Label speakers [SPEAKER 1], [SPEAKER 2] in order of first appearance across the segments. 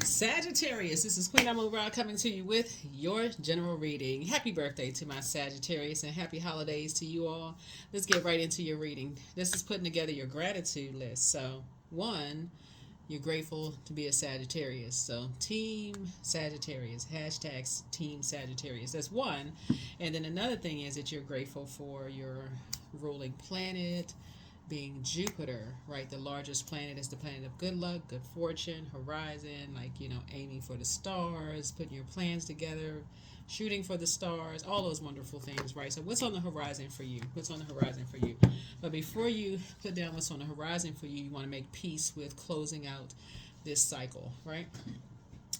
[SPEAKER 1] Sagittarius, this is Queen Amun Ra coming to you with your general reading. Happy birthday to my Sagittarius and happy holidays to you all. Let's get right into your reading. This is putting together your gratitude list. So, one, you're grateful to be a Sagittarius. So, Team Sagittarius, hashtags Team Sagittarius. That's one. And then another thing is that you're grateful for your ruling planet being Jupiter, right? The largest planet is the planet of good luck, good fortune, horizon, like, aiming for the stars, putting your plans together, shooting for the stars, all those wonderful things, right? So, what's on the horizon for you? What's on the horizon for you? But before you put down what's on the horizon for you, you want to make peace with closing out this cycle, right?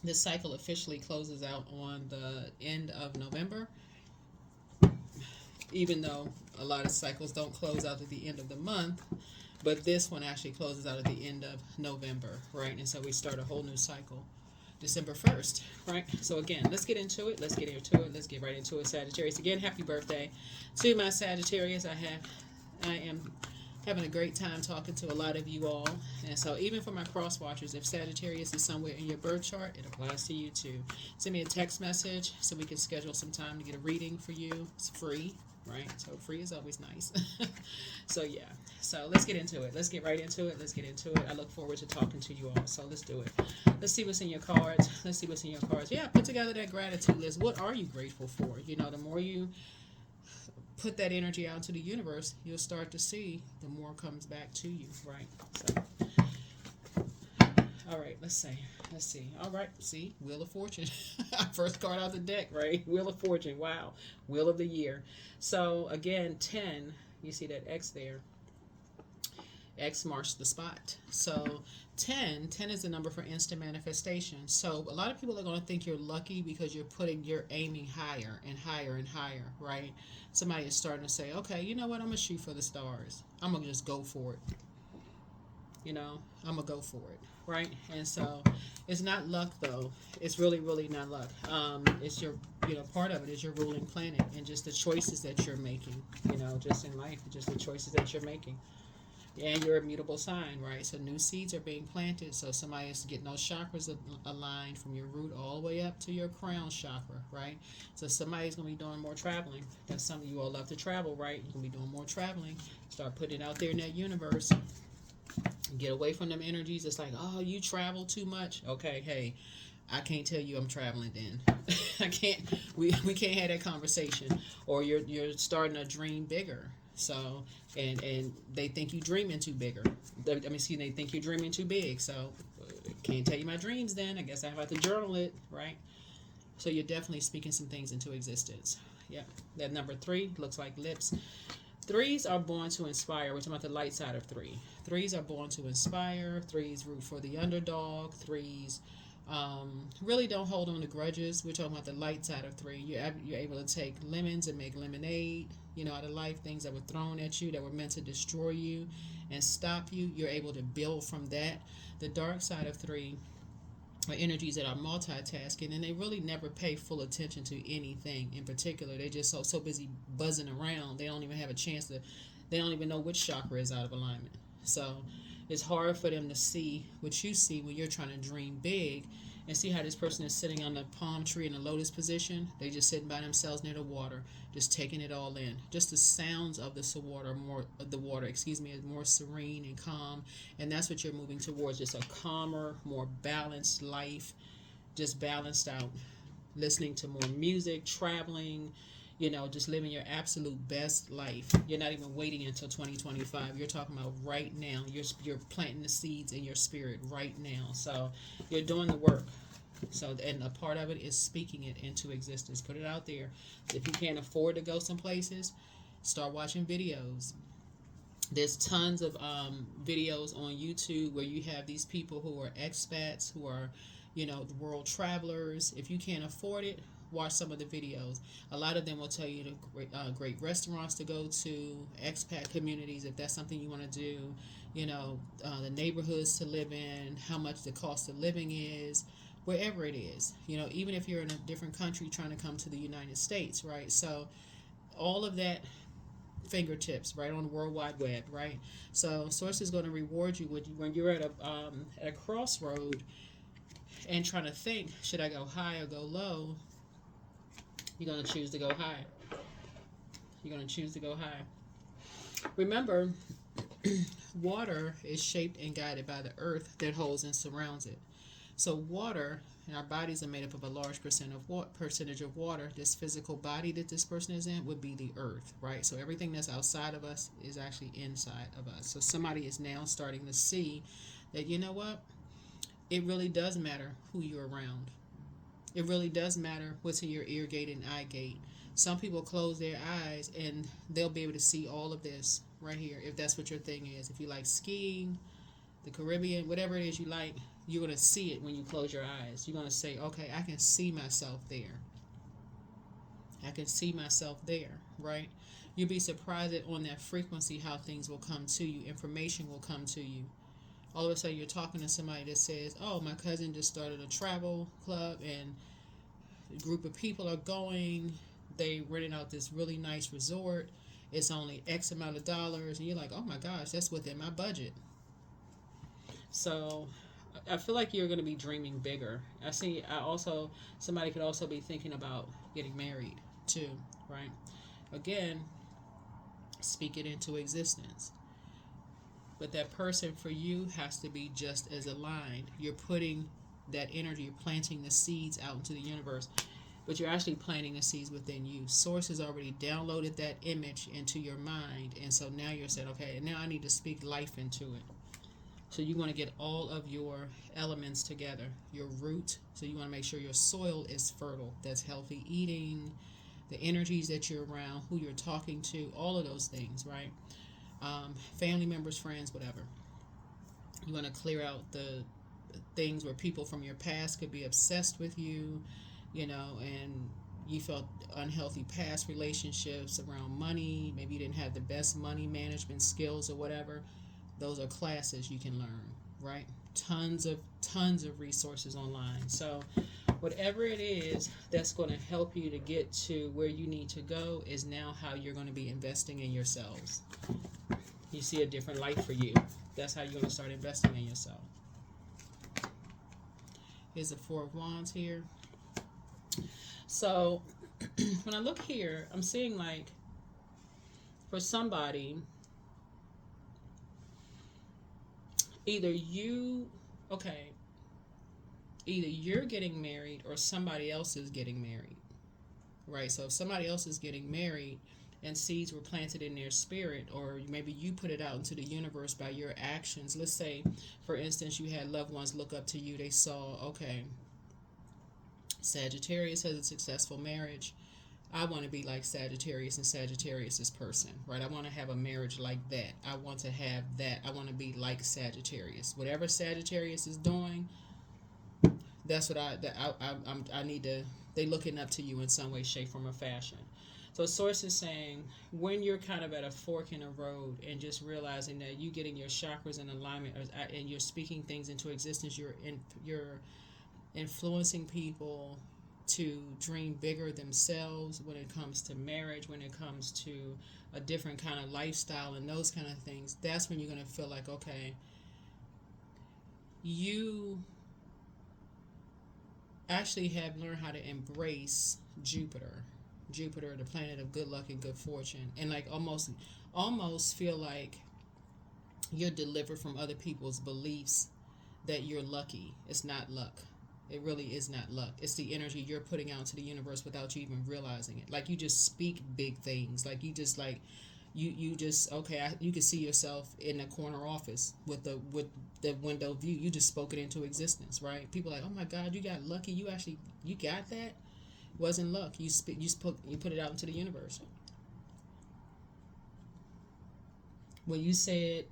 [SPEAKER 1] This cycle officially closes out on the end of November, even though a lot of cycles don't close out at the end of the month, but this one actually closes out at the end of November, right? And so we start a whole new cycle December 1st, right? So again, let's get into it. Let's get right into it. Sagittarius, again, happy birthday to my Sagittarius. I am having a great time talking to a lot of you all. And so even for my cross watchers, if Sagittarius is somewhere in your birth chart, it applies to you too. Send me a text message so we can schedule some time to get a reading for you. It's free, right? So free is always nice. So yeah. So let's get into it. Let's get right into it. Let's get into it. I look forward to talking to you all. So let's do it. Let's see what's in your cards. Let's see what's in your cards. Yeah, put together that gratitude list. What are you grateful for? The more you put that energy out into the universe, you'll start to see the more comes back to you, right? So, all right, let's see. All right, see, Wheel of Fortune. First card out the deck, right? Wheel of Fortune. Wow, Wheel of the Year. So again, 10. You see that X there. X marks the spot. So 10 is the number for instant manifestation. So a lot of people are going to think you're lucky because you're aiming higher and higher and higher, right? Somebody is starting to say, okay, you know what? I'm going to shoot for the stars. I'm going to just go for it. I'm going to go for it, right? And so it's not luck, though. It's really, really not luck. It's your, part of it is your ruling planet and just the choices that you're making, just in life, just the choices that you're making. And your immutable sign, right? So new seeds are being planted. So somebody is getting those chakras aligned from your root all the way up to your crown chakra, right? So somebody's going to be doing more traveling. That's some of you all love to travel, right? You're going to be doing more traveling. Start putting it out there in that universe. Get away from them energies. It's like, oh, you travel too much. Okay, hey, I can't tell you I'm traveling then. I can't. We can't have that conversation. Or you're starting to dream bigger. So, and they think you dreaming too bigger. They think you're dreaming too big. So, can't tell you my dreams then. I guess I have to journal it, right? So, you're definitely speaking some things into existence. Yeah. That number 3 looks like lips. Threes are born to inspire. We're talking about the light side of 3. Threes are born to inspire. Threes root for the underdog. Threes really don't hold on to grudges. We're talking about the light side of 3. You're able to take lemons and make lemonade, out of life, things that were thrown at you that were meant to destroy you and stop you. You're able to build from that. The dark side of 3 are energies that are multitasking, and they really never pay full attention to anything in particular. They're just so busy buzzing around, they don't even have a chance to, they don't even know which chakra is out of alignment. So it's hard for them to see what you see when you're trying to dream big and see how this person is sitting on the palm tree in a lotus position. They just sitting by themselves near the water, just taking it all in. Just the sounds of the water, is more serene and calm, and that's what you're moving towards. Just a calmer, more balanced life, just balanced out. Listening to more music, traveling, just living your absolute best life. You're not even waiting until 2025. You're talking about right now. You're planting the seeds in your spirit right now. So you're doing the work. So, and a part of it is speaking it into existence. Put it out there. If you can't afford to go some places, start watching videos. There's tons of videos on YouTube where you have these people who are expats, who are, the world travelers. If you can't afford it, watch some of the videos. A lot of them will tell you the great restaurants to go to, expat communities, if that's something you want to do, the neighborhoods to live in, how much the cost of living is, wherever it is, even if you're in a different country trying to come to the United States, right? So all of that fingertips, right, on the World Wide Web, right? So Source is going to reward you when you're at a crossroad and trying to think, should I go high or go low, you're going to choose to go high. You're going to choose to go high. Remember, water is shaped and guided by the earth that holds and surrounds it. So water, and our bodies are made up of a large percentage of water. This physical body that this person is in would be the earth, right? So everything that's outside of us is actually inside of us. So somebody is now starting to see that, you know what? It really does matter who you're around. It really does matter what's in your ear gate and eye gate. Some people close their eyes and they'll be able to see all of this right here, if that's what your thing is. If you like skiing, the Caribbean, whatever it is you like, you're going to see it when you close your eyes. You're going to say, okay, I can see myself there. I can see myself there, right? You'll be surprised that on that frequency how things will come to you. Information will come to you. All of a sudden you're talking to somebody that says, oh, my cousin just started a travel club and a group of people are going. They rented out this really nice resort. It's only X amount of dollars. And you're like, oh my gosh, that's within my budget. So I feel like you're going to be dreaming bigger. Somebody could also be thinking about getting married too, right? Again, speak it into existence. But that person for you has to be just as aligned. You're putting that energy, you're planting the seeds out into the universe, but you're actually planting the seeds within you. Source has already downloaded that image into your mind, and so now you're saying, okay, now I need to speak life into it. So you want to get all of your elements together, your root. So you want to make sure your soil is fertile. That's healthy eating, the energies that you're around, who you're talking to, all of those things, right? Family members, friends, whatever. You want to clear out the things where people from your past could be obsessed with you, and you felt unhealthy past relationships around money. Maybe you didn't have the best money management skills or whatever. Those are classes you can learn, right? Tons of resources online. So whatever it is that's going to help you to get to where you need to go is now how you're going to be investing in yourselves. You see a different life for you. That's how you're going to start investing in yourself. Here's the Four of Wands here. So when I look here, I'm seeing like for somebody, either you're getting married or somebody else is getting married, right? So if somebody else is getting married and seeds were planted in their spirit, or maybe you put it out into the universe by your actions. Let's say, for instance, you had loved ones look up to you. They saw, okay, Sagittarius has a successful marriage. I want to be like Sagittarius and Sagittarius's person, right? I want to have a marriage like that. I want to have that. I want to be like Sagittarius. Whatever Sagittarius is doing, that's what I need to. They looking up to you in some way, shape, form, or fashion. So Source is saying when you're kind of at a fork in a road and just realizing that you getting your chakras in alignment and you're speaking things into existence, you're influencing people to dream bigger themselves when it comes to marriage, when it comes to a different kind of lifestyle and those kind of things. That's when you're going to feel like, okay, you actually have learned how to embrace Jupiter, the planet of good luck and good fortune, and like almost feel like you're delivered from other people's beliefs that you're lucky. It's not luck. It really is not luck. It's the energy you're putting out into the universe without you even realizing it. Like you just speak big things. Like you just you can see yourself in the corner office with the window view. You just spoke it into existence, right? People are like, oh my God, you got lucky. You got that. It wasn't luck. You put it out into the universe. When you said,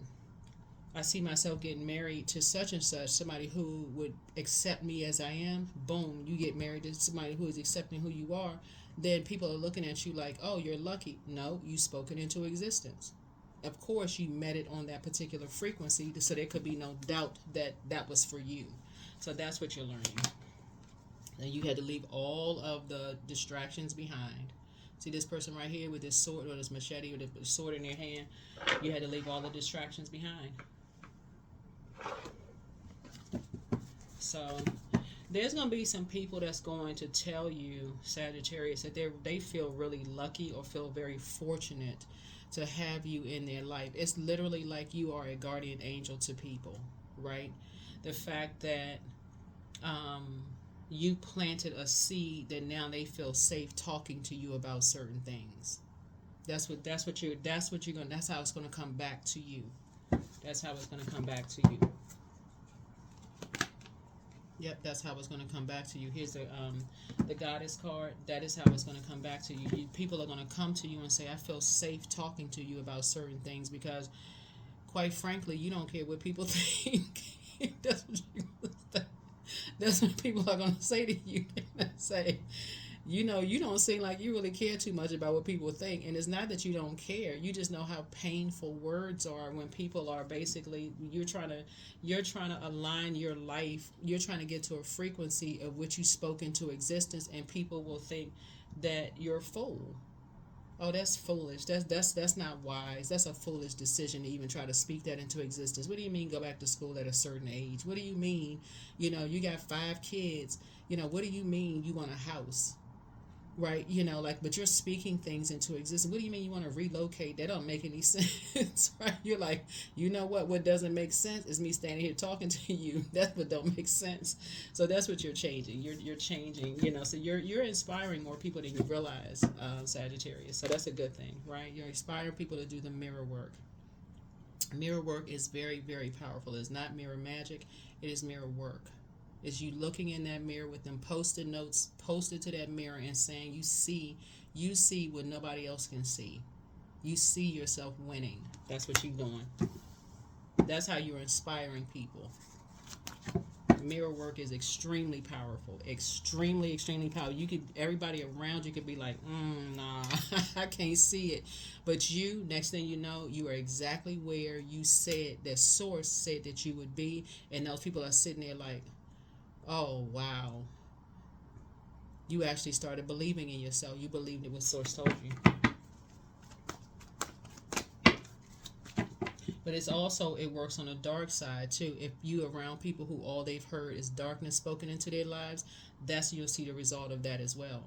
[SPEAKER 1] I see myself getting married to such and such, somebody who would accept me as I am, boom, you get married to somebody who is accepting who you are, then people are looking at you like, oh, you're lucky. No, you spoke it into existence. Of course, you met it on that particular frequency, so there could be no doubt that that was for you. So that's what you're learning. And you had to leave all of the distractions behind. See this person right here with this sword or this machete or the sword in their hand? You had to leave all the distractions behind. So There's going to be some people that's going to tell you, Sagittarius, that they feel really lucky or feel very fortunate to have you in their life. It's literally like you are a guardian angel to people, right? The fact that you planted a seed that now they feel safe talking to you about certain things. That's how it's gonna come back to you. That's how it's gonna come back to you. Yep, that's how it's going to come back to you. Here's the goddess card. That is how it's going to come back to you. People are going to come to you and say, I feel safe talking to you about certain things, because quite frankly, you don't care what people think. That's what people are going to say to you. They're going to say, you don't seem like you really care too much about what people think. And it's not that you don't care. You just know how painful words are when people are basically, you're trying to align your life. You're trying to get to a frequency of which you spoke into existence, and people will think that you're a fool. Oh, that's foolish. That's not wise. That's a foolish decision to even try to speak that into existence. What do you mean go back to school at a certain age? What do you mean, you got 5 kids? What do you mean you want a house? Right, but you're speaking things into existence. What do you mean you want to relocate? That don't make any sense, right? You're like, what doesn't make sense is me standing here talking to you. That's what don't make sense. So that's what you're changing. You're changing, so you're inspiring more people than you realize, Sagittarius. So that's a good thing, right? You're inspiring people to do the mirror work. Mirror work is very, very powerful. It's not mirror magic. It is mirror work. Is you looking in that mirror with them post-it notes posted to that mirror and saying you see what nobody else can see. You see yourself winning. That's what you're doing. That's how you're inspiring people. Mirror work is extremely powerful. Extremely, extremely powerful. Everybody around you could be like, nah, I can't see it. But next thing you know, you are exactly where you said, that source said that you would be. And those people are sitting there like, oh, wow. You actually started believing in yourself. You believed in what Source told you. But it works on the dark side, too. If you around people who all they've heard is darkness spoken into their lives, you'll see the result of that as well.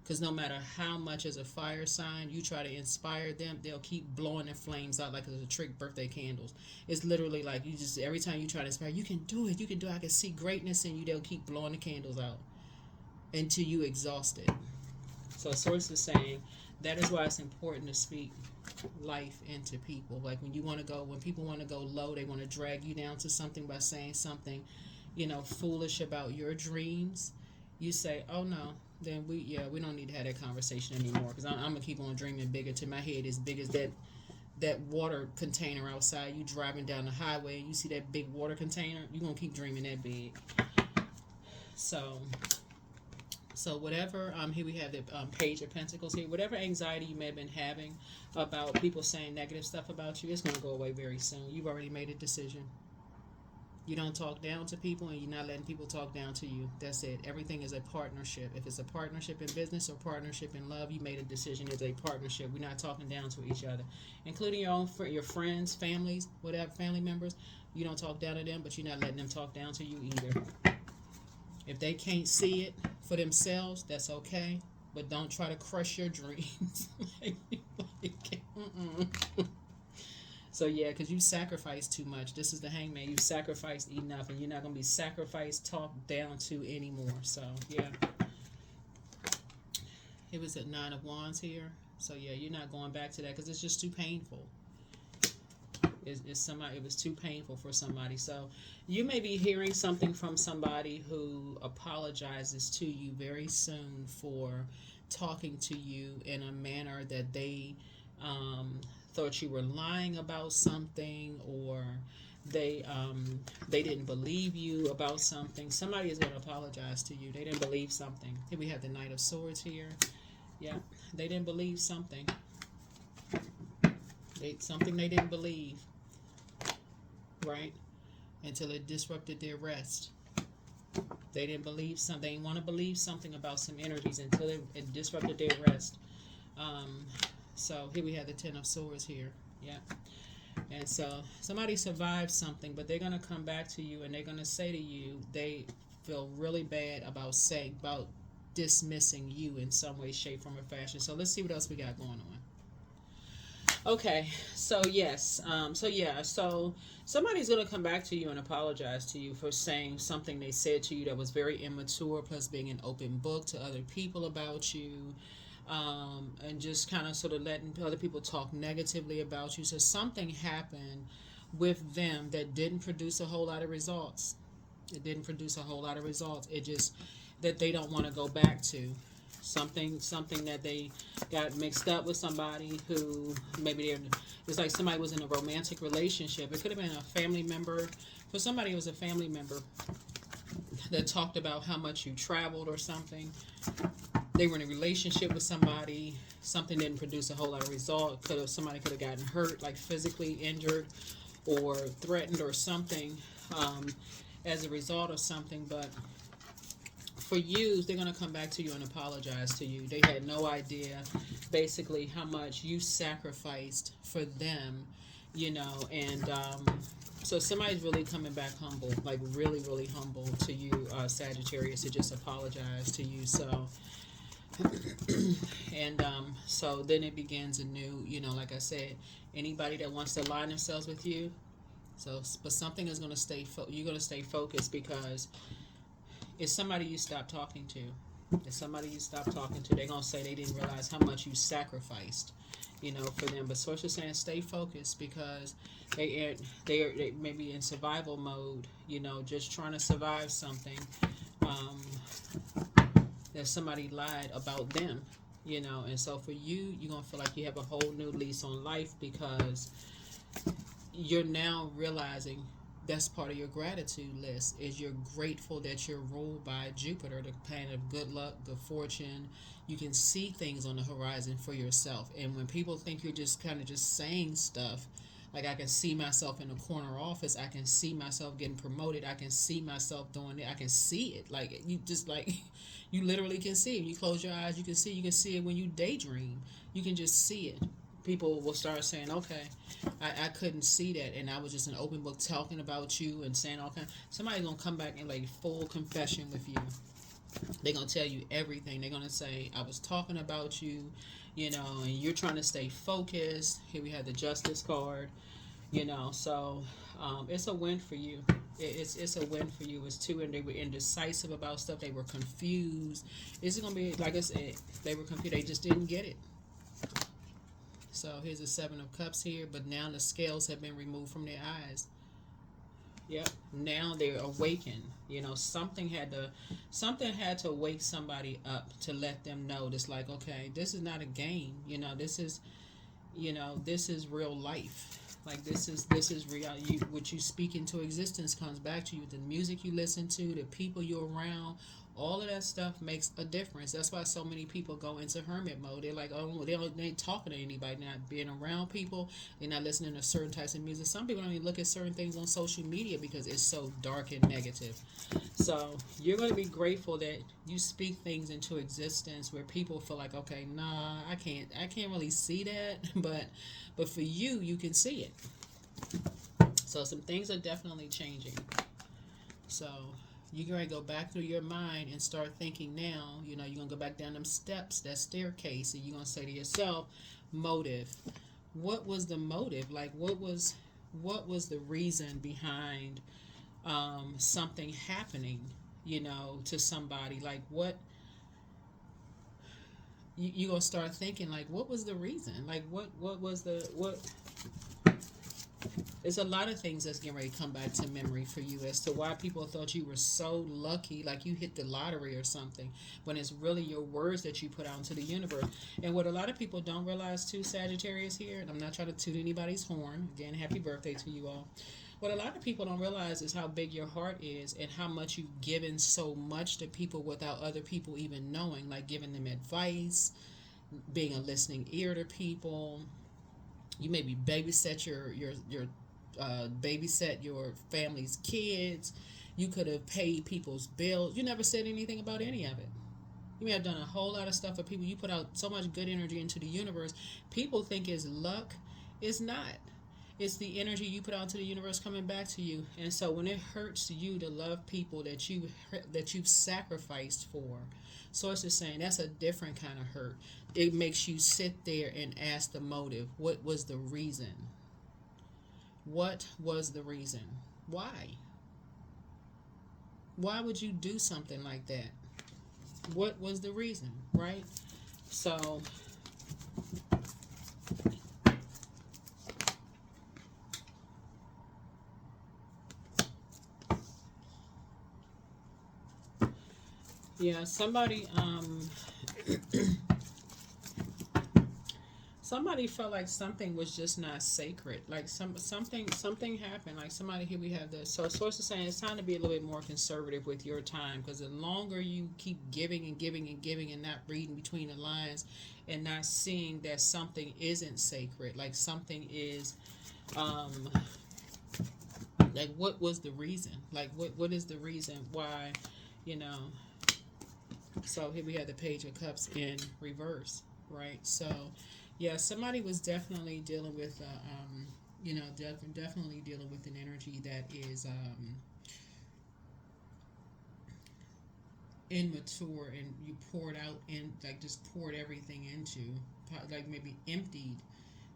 [SPEAKER 1] Because no matter how much as a fire sign you try to inspire them, they'll keep blowing their flames out like it's a trick birthday candles. It's literally like every time you try to inspire, you can do it, I can see greatness in you, they'll keep blowing the candles out until you exhaust it. So Source is saying that is why it's important to speak life into people. Like when people want to go low, they want to drag you down to something by saying something, foolish about your dreams. You say, oh no, then we don't need to have that conversation anymore, because I'm gonna keep on dreaming bigger till my head is big as that water container outside. You driving down the highway and you see that big water container, you're gonna keep dreaming that big. So whatever, here we have the Page of Pentacles here. Whatever anxiety you may have been having about people saying negative stuff about you, it's going to go away very soon. You've already made a decision. You don't talk down to people, and you're not letting people talk down to you. That's it. Everything is a partnership. If it's a partnership in business or partnership in love, you made a decision. It's a partnership. We're not talking down to each other, including your friends, families, whatever, family members. You don't talk down to them, but you're not letting them talk down to you either. If they can't see it for themselves, that's okay. But don't try to crush your dreams. So yeah, because you sacrificed too much. This is the Hangman. You sacrificed enough, and you're not going to be sacrificed, talked down to anymore. So yeah. It was at 9 of Wands here. So yeah, you're not going back to that because it's just too painful. It was too painful for somebody. So you may be hearing something from somebody who apologizes to you very soon for talking to you in a manner that they thought you were lying about something, or they didn't believe you about something. Somebody is going to apologize to you. They didn't believe something. Here we have the Knight of Swords here. Yeah, they didn't believe something. Something they didn't believe. Right? Until it disrupted their rest. They didn't believe something. They didn't want to believe something about some energies until it disrupted their rest. So here we have the 10 of Swords here. Yeah. And so somebody survived something, but they're gonna come back to you and they're gonna say to you they feel really bad about dismissing you in some way, shape, form, or fashion. So let's see what else we got going on. Okay, so yes, so somebody's gonna come back to you and apologize to you for saying something they said to you that was very immature, plus being an open book to other people about you, and just kind of sort of letting other people talk negatively about you. So something happened with them that didn't produce a whole lot of results. It didn't produce a whole lot of results. It just that they don't want to go back to something that they got mixed up with somebody who maybe it's like somebody was in a romantic relationship. It could have been a family member. For somebody, it was a family member that talked about how much you traveled or something. They were in a relationship with somebody. Something didn't produce a whole lot of result. Somebody could have gotten hurt, like physically injured or threatened or something, as a result of something. But for you, they're going to come back to you and apologize to you. They had no idea basically how much you sacrificed for them, and so somebody's really coming back humble, like really, really humble to you, Sagittarius, to just apologize to you. So, and so then it begins anew, like I said, anybody that wants to align themselves with you. So, but something is going to you're going to stay focused because it's somebody you stop talking to. It's somebody you stop talking to. They're going to say they didn't realize how much you sacrificed, for them. But Sorcerer's saying stay focused because they may be in survival mode, just trying to survive something that somebody lied about them, And so for you, you're going to feel like you have a whole new lease on life because you're now realizing that's part of your gratitude list is you're grateful that you're ruled by Jupiter, the planet of good luck, good fortune. You can see things on the horizon for yourself. And when people think you're just kind of just saying stuff, like I can see myself in a corner office, I can see myself getting promoted, I can see myself doing it, I can see it. Like you just like you literally can see it. When you close your eyes, you can see it when you daydream. You can just see it. People will start saying, okay, I couldn't see that, and I was just an open book talking about you and saying all kinds. Somebody's going to come back in like full confession with you. They're going to tell you everything. They're going to say, I was talking about you, and you're trying to stay focused. Here we have the Justice card, so it's a win for you. It's a win for you. It's too, and they were indecisive about stuff. They were confused. It's going to be, like I said, they were confused. They just didn't get it. So here's the Seven of Cups here, but now the scales have been removed from their eyes. Yep. Now they're awakened. Something had to wake somebody up to let them know this, like, okay, this is not a game. This is real life. Like this is real. What you speak into existence comes back to you. The music you listen to, the people you're around, all of that stuff makes a difference. That's why so many people go into hermit mode. They're like, oh, they ain't talking to anybody, they're not being around people, they're not listening to certain types of music. Some people don't even look at certain things on social media because it's so dark and negative. So you're going to be grateful that you speak things into existence where people feel like, okay, nah, I can't really see that, but for you, you can see it. So some things are definitely changing. So you're going to go back through your mind and start thinking now, you're going to go back down them steps, that staircase, and you're going to say to yourself, motive. What was the motive? Like, what was the reason behind something happening, to somebody? Like, what? You're going to start thinking, like, what was the reason? Like, what was what? There's a lot of things that's getting ready to come back to memory for you as to why people thought you were so lucky, like you hit the lottery or something, when it's really your words that you put out into the universe. And what a lot of people don't realize too, Sagittarius here, and I'm not trying to toot anybody's horn, again, happy birthday to you all. What a lot of people don't realize is how big your heart is and how much you've given so much to people without other people even knowing, like giving them advice, being a listening ear to people. You maybe babysit babysit your family's kids. You could have paid people's bills. You never said anything about any of it. You may have done a whole lot of stuff for people. You put out so much good energy into the universe. People think it's luck. It's not. It's the energy you put out into the universe coming back to you. And so when it hurts you to love people that you've sacrificed for, Source is saying that's a different kind of hurt. It makes you sit there and ask the motive. What was the reason? What was the reason? Why? Why would you do something like that? What was the reason, right? So yeah, somebody felt like something was just not sacred. Like something happened. Like somebody, here we have this. So Source is saying it's time to be a little bit more conservative with your time, because the longer you keep giving and giving and giving and not reading between the lines and not seeing that something isn't sacred, like something is like what was the reason? Like what is the reason why, you know? So here we have the Page of Cups in reverse, right? So yeah, somebody was definitely dealing with, definitely dealing with an energy that is immature, and you poured out and like just poured everything into, like maybe emptied,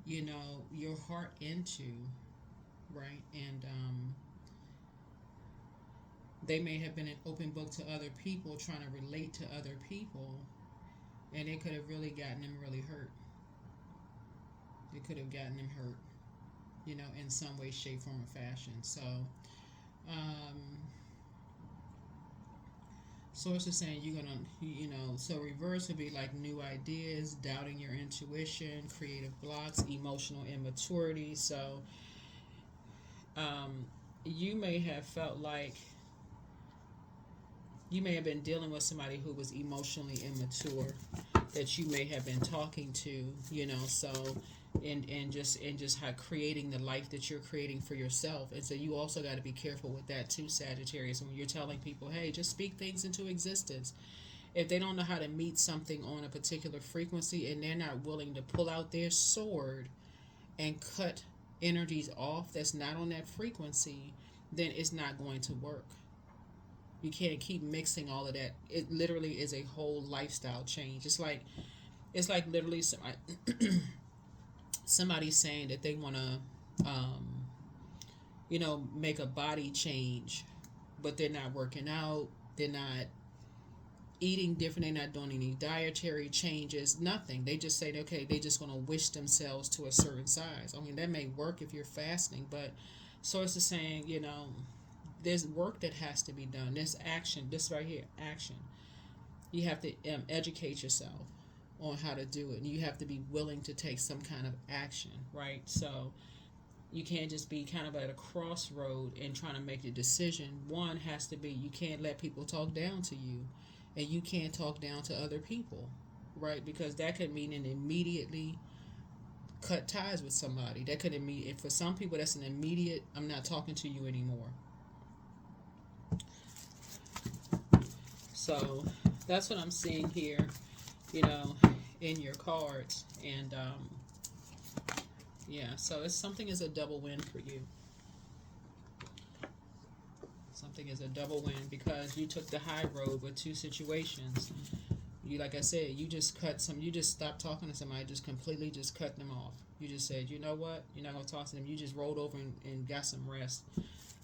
[SPEAKER 1] your heart into, right? And they may have been an open book to other people, trying to relate to other people, and it could have really gotten them really hurt. It could have gotten them hurt, in some way, shape, form, or fashion. So, Source is saying you're gonna, so reverse would be like new ideas, doubting your intuition, creative blocks, emotional immaturity. So, you may have felt like you may have been dealing with somebody who was emotionally immature that you may have been talking to, so and just how creating the life that you're creating for yourself. And so you also got to be careful with that too, Sagittarius, when you're telling people, hey, just speak things into existence. If they don't know how to meet something on a particular frequency and they're not willing to pull out their sword and cut energies off that's not on that frequency, then it's not going to work. You can't keep mixing all of that. It literally is a whole lifestyle change. It's like literally somebody saying that they want to, make a body change, but they're not working out. They're not eating different. They're not doing any dietary changes. Nothing. They just say, okay, they just want to wish themselves to a certain size. I mean, that may work if you're fasting, but Source is saying, there's work that has to be done. There's action. This right here, action. You have to educate yourself on how to do it. And you have to be willing to take some kind of action, right? So you can't just be kind of at a crossroad and trying to make a decision. One has to be, you can't let people talk down to you, and you can't talk down to other people, right? Because that could mean an immediately cut ties with somebody. That could mean, for some people, that's an immediate, I'm not talking to you anymore. So that's what I'm seeing here, in your cards. And yeah, so it's something is a double win for you. Something is a double win because you took the high road with two situations. You, like I said, you just stopped talking to somebody, just completely just cut them off. You just said, you know what, you're not going to talk to them. You just rolled over and got some rest.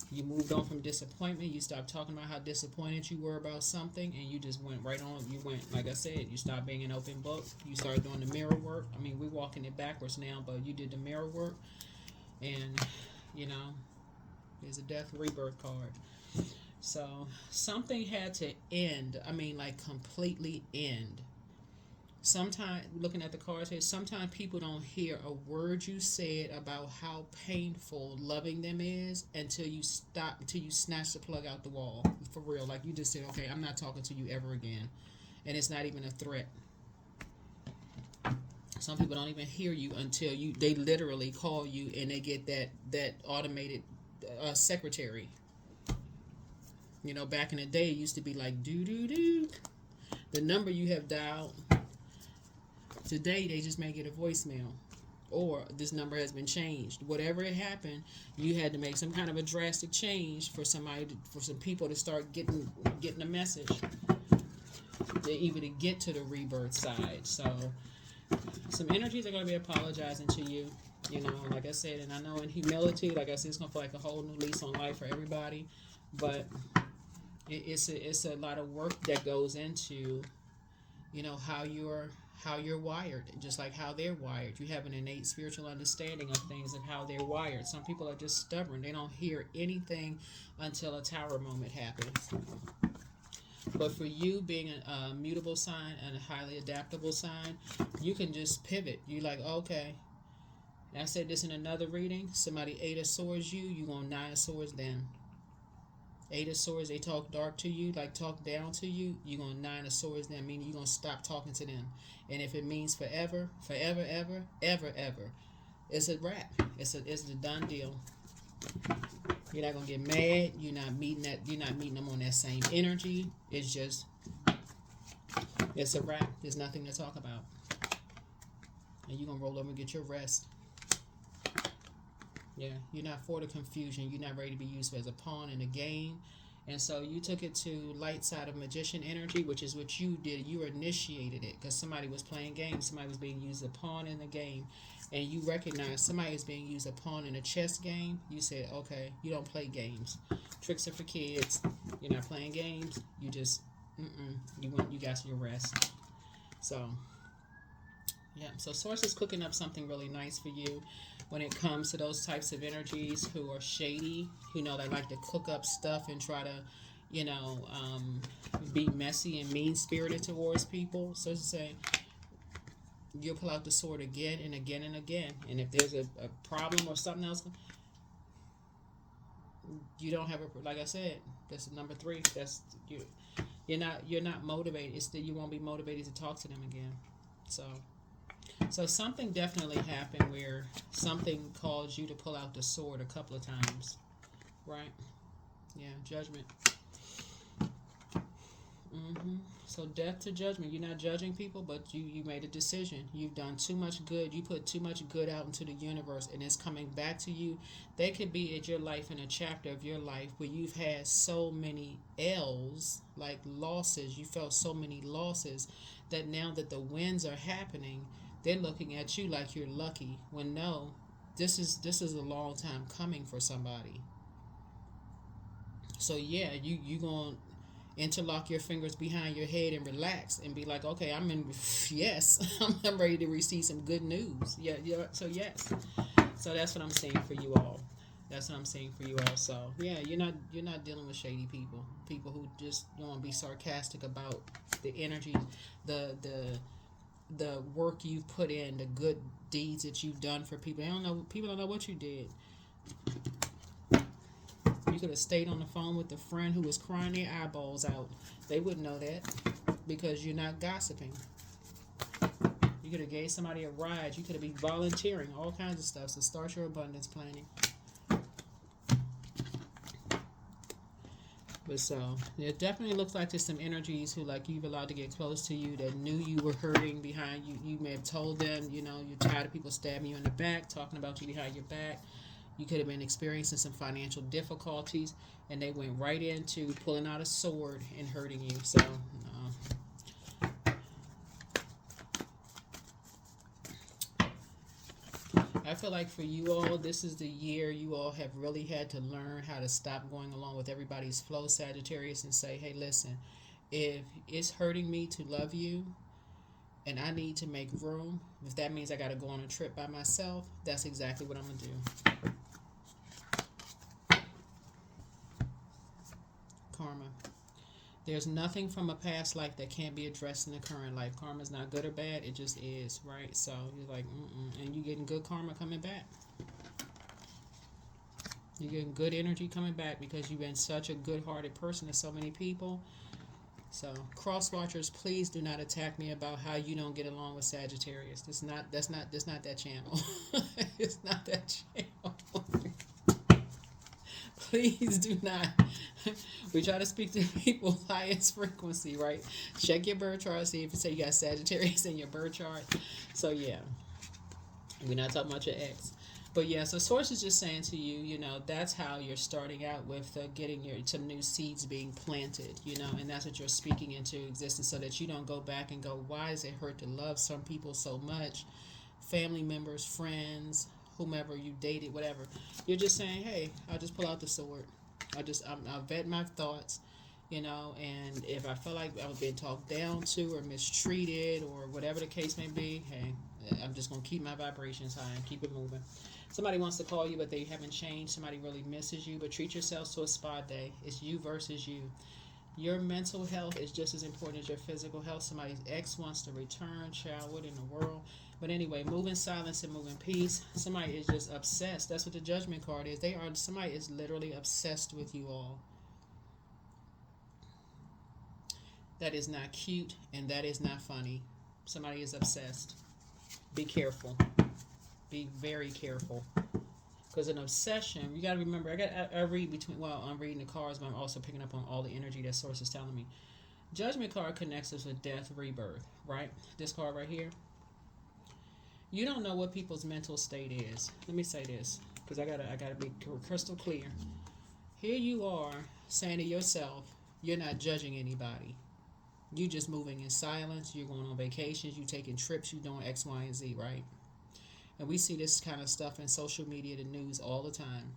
[SPEAKER 1] You moved on from disappointment. You stopped talking about how disappointed you were about something, and you just went right on. You went, like I said, you stopped being an open book. You started doing the mirror work. I mean, we're walking it backwards now, but you did the mirror work, and, there's a death rebirth card. So something had to end. I mean, like completely end. Sometimes, looking at the cards here, sometimes people don't hear a word you said about how painful loving them is until you snatch the plug out the wall. For real. Like you just said, okay, I'm not talking to you ever again. And it's not even a threat. Some people don't even hear you until they literally call you and they get that automated secretary. Back in the day, it used to be like, do. The number you have dialed. Today, they just may get a voicemail. or this number has been changed. Whatever it happened, you had to make some kind of a drastic change for for some people to start getting a message, even to get to the rebirth side. So some energies are going to be apologizing to you, you know, like I said. And I know in humility, like I said, it's going to feel like a whole new lease on life for everybody, but it's a lot of work that goes into, you know, how you're wired, just like how they're wired. You have an innate spiritual understanding of things and how they're wired. Some people are just stubborn. They don't hear anything until a tower moment happens. But for you being a mutable sign and a highly adaptable sign, you can just pivot. You like, okay, and I said this in another reading. Somebody 8 of swords you going 9 of swords them. 8 of swords, they talk dark to you, like talk down to you. You going 9 of swords them, meaning you going to stop talking to them. And if it means forever, forever, ever, ever, ever, it's a wrap. It's a done deal. You're not gonna get mad. You're not meeting them on that same energy. It's a wrap. There's nothing to talk about. And you're gonna roll over and get your rest. Yeah, you're not for the confusion. You're not ready to be used as a pawn in a game. And so you took it to light side of magician energy, which is what you did. You initiated it because somebody was playing games. Somebody was being used as a pawn in the game. And you recognize somebody is being used as a pawn in a chess game. You said, okay, you don't play games. Tricks are for kids. You're not playing games. You just, you got your rest. So, yeah. So Source is cooking up something really nice for you when it comes to those types of energies who are shady, who know they like to cook up stuff and try to, you know, be messy and mean-spirited towards people. So to say, you'll pull out the sword again and again and again. And if there's a problem or something else, you don't have a, like I said, that's number 3. That's you. You're not motivated. It's that you won't be motivated to talk to them again. So something definitely happened where something caused you to pull out the sword a couple of times, right? Yeah, judgment. So death to judgment. You're not judging people, but you made a decision. You've done too much good. You put too much good out into the universe, and it's coming back to you. They could be at your life in a chapter of your life where you've had so many L's, like losses. You felt so many losses that now that the wins are happening, they're looking at you like you're lucky. When no, this is a long time coming for somebody. So yeah, you gonna interlock your fingers behind your head and relax and be like, okay, yes, I'm ready to receive some good news. Yeah. So yes, so that's what I'm saying for you all. That's what I'm saying for you all. So yeah, you're not dealing with shady people who just want to be sarcastic about the energy, the work you've put in, the good deeds that you've done for people. People don't know what you did. You could have stayed on the phone with a friend who was crying their eyeballs out. They wouldn't know that because you're not gossiping. You could have gave somebody a ride. You could have been volunteering, all kinds of stuff. So start your abundance planning. But so it definitely looks like there's some energies who like you've allowed to get close to you that knew you were hurting behind you. You may have told them, you know, you're tired of people stabbing you in the back, talking about you behind your back. You could have been experiencing some financial difficulties, and they went right into pulling out a sword and hurting you. So, I feel like for you all, this is the year you all have really had to learn how to stop going along with everybody's flow, Sagittarius, and say, hey, listen, if it's hurting me to love you, and I need to make room, if that means I got to go on a trip by myself, that's exactly what I'm going to do. Karma. There's nothing from a past life that can't be addressed in the current life. Karma's not good or bad. It just is, right? So you're like, and you're getting good karma coming back. You're getting good energy coming back because you've been such a good-hearted person to so many people. So cross watchers, please do not attack me about how you don't get along with Sagittarius. That's not that channel. It's not that channel. Please do not. We try to speak to people's highest frequency, right? Check your birth chart, see if it say you got Sagittarius in your birth chart. So yeah. We're not talking about your ex. But yeah, so source is just saying to you, you know, that's how you're starting out with getting some new seeds being planted, you know, and that's what you're speaking into existence so that you don't go back and go, why does it hurt to love some people so much? Family members, friends, whomever you dated, whatever. You're just saying, hey, I'll just pull out the sword. I'll vet my thoughts, you know, and if I feel like I was being talked down to or mistreated or whatever the case may be, hey, I'm just going to keep my vibrations high and keep it moving. Somebody wants to call you, but they haven't changed. Somebody really misses you, but treat yourselves to a spa day. It's you versus you. Your mental health is just as important as your physical health. Somebody's ex wants to return. Child, what in the world? But anyway, move in silence and move in peace. Somebody is just obsessed. That's what the judgment card is. Somebody is literally obsessed with you all. That is not cute and that is not funny. Somebody is obsessed. Be careful. Be very careful. Because an obsession, you got to remember, I read between, well, I'm reading the cards, but I'm also picking up on all the energy that source is telling me. Judgment card connects us with death, rebirth, right? This card right here. You don't know what people's mental state is. Let me say this, because I gotta be crystal clear. Here you are saying to yourself, you're not judging anybody. You just moving in silence. You're going on vacations. You taking trips. You doing X, Y, and Z, right? And we see this kind of stuff in social media, the news, all the time.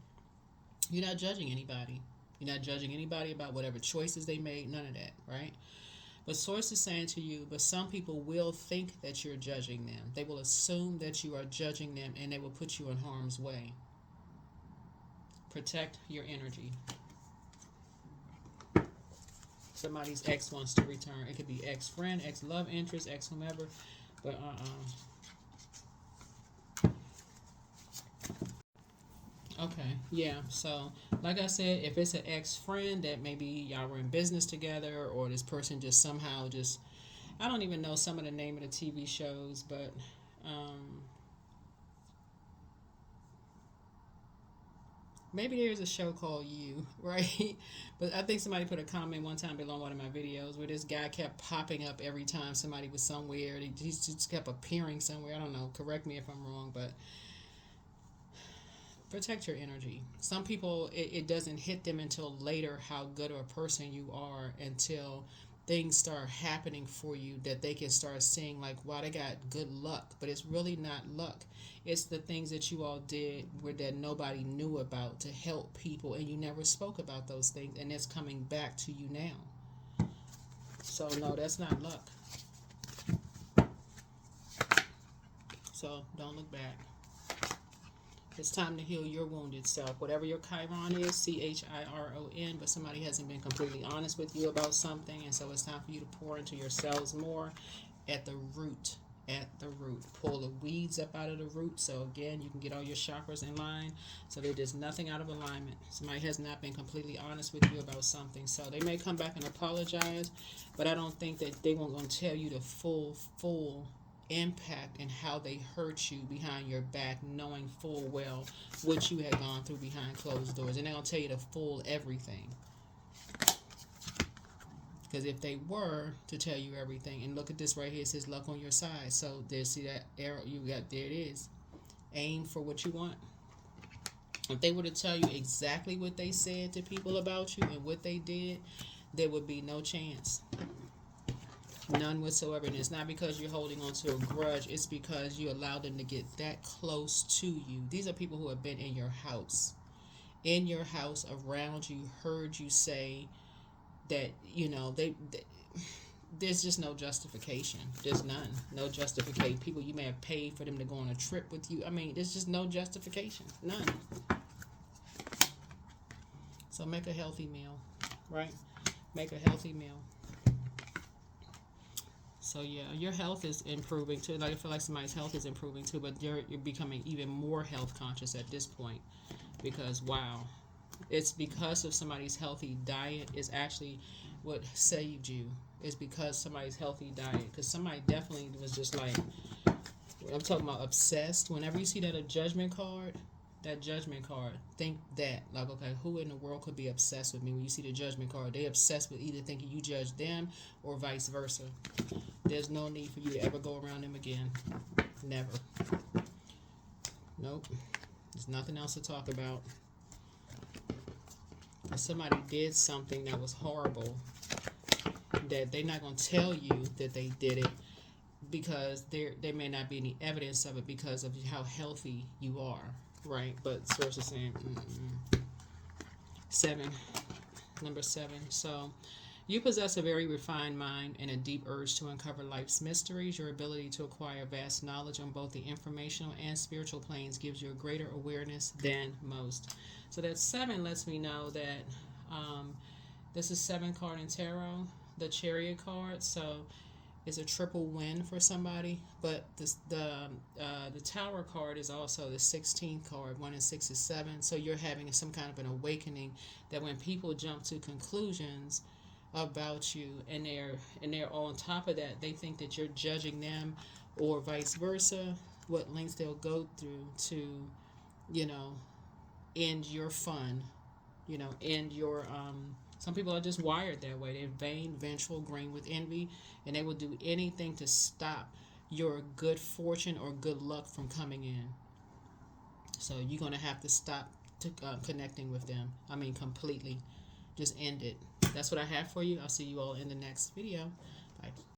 [SPEAKER 1] You're not judging anybody. You're not judging anybody about whatever choices they made. None of that, right? But source is saying to you, but some people will think that you're judging them. They will assume that you are judging them, and they will put you in harm's way. Protect your energy. Somebody's ex wants to return. It could be ex-friend, ex-love interest, ex-whomever. But Okay, yeah. So, like I said, if it's an ex-friend that maybe y'all were in business together, or this person just somehow just, I don't even know some of the name of the TV shows, but maybe there's a show called You, right? But I think somebody put a comment one time below one of my videos where this guy kept popping up every time somebody was somewhere. He just kept appearing somewhere. I don't know. Correct me if I'm wrong, but protect your energy. Some people, it doesn't hit them until later how good of a person you are, until things start happening for you that they can start seeing like, wow, they got good luck. But it's really not luck. It's the things that you all did that nobody knew about to help people, and you never spoke about those things, and it's coming back to you now. So no, that's not luck. So don't look back. It's time to heal your wounded self. Whatever your Chiron is, CHIRON, but somebody hasn't been completely honest with you about something, and so it's time for you to pour into yourselves more at the root. At the root. Pull the weeds up out of the root, so again, you can get all your chakras in line, so that there's nothing out of alignment. Somebody has not been completely honest with you about something, so they may come back and apologize, but I don't think that they won't tell you the full impact and how they hurt you behind your back, knowing full well what you had gone through behind closed doors, and they're going to tell you the full everything. Because if they were to tell you everything, and look at this right here, it says luck on your side. So there, see that arrow you got, there it is. Aim for what you want. If they were to tell you exactly what they said to people about you and what they did, there would be no chance. None whatsoever. And it's not because you're holding on to a grudge. It's because you allowed them to get that close to you. These are people who have been in your house. In your house, around you, heard you say that, you know, there's just no justification. There's none. No justification. People you may have paid for them to go on a trip with you. I mean, there's just no justification. None. So make a healthy meal, right? Make a healthy meal. So yeah, your health is improving too. Like I feel like somebody's health is improving too, but you're becoming even more health conscious at this point, because wow, it's because of somebody's healthy diet is actually what saved you. It's because somebody's healthy diet. Because somebody definitely was just like, I'm talking about obsessed. Whenever you see that judgment card, think that, like, okay, who in the world could be obsessed with me? When you see the judgment card, they obsessed with either thinking you judge them or vice versa. There's no need for you to ever go around them again. Never. Nope. There's nothing else to talk about. If somebody did something that was horrible, that they're not going to tell you that they did it, because there may not be any evidence of it because of how healthy you are, right? But source is saying 7, number 7. So you possess a very refined mind and a deep urge to uncover life's mysteries. Your ability to acquire vast knowledge on both the informational and spiritual planes gives you a greater awareness than most. So that 7 lets me know that this is 7 card in tarot, the Chariot card. So it's a triple win for somebody. But the Tower card is also the 16th card. 1 and 6 is 7. So you're having some kind of an awakening that when people jump to conclusions about you and they're on top of that, they think that you're judging them, or vice versa, what lengths they'll go through to, end your fun, end your some people are just wired that way. They're vain, vengeful, green with envy, and they will do anything to stop your good fortune or good luck from coming in. So you're going to have to stop connecting with them. I mean, completely. Just end it. That's what I have for you. I'll see you all in the next video. Bye.